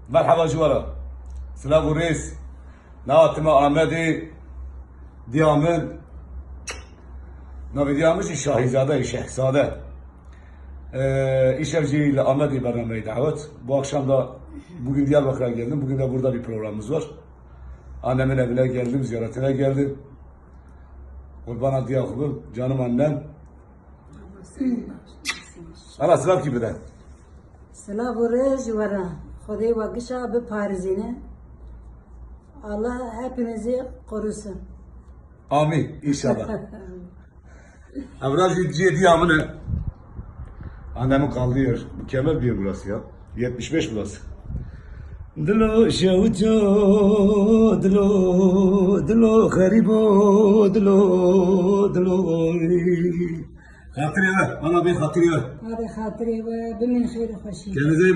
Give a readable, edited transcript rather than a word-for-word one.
مرحبا جوارا سلام وريس ناتما احمدي ديامن نبي ديامش شاهزاده شهزاده İşevci Ahmet'i Bername'ye davet. Bu akşam da bugün Diyarbakır'a geldim. Bugün de burada bir programımız var. Annemin evine geldim, ziyaretine geldim. Kurban Yakup'um, canım annem. Ana selam gibi de. Selam buraya vara. Xudey vakışa be Parizine. Allah hepinizi korusun. Amin inşallah. Evraz ciddiye diyamını. Annemin kaldığı yer. Mükemmel bir yer burası ya. 75 burası. Dilo şevço, dilo garibo, dilo. Hatırı ver, bana bir hatırı ver. Hadi hatırı ve bimin xeyri hoşi. Kendinize iyi bakın.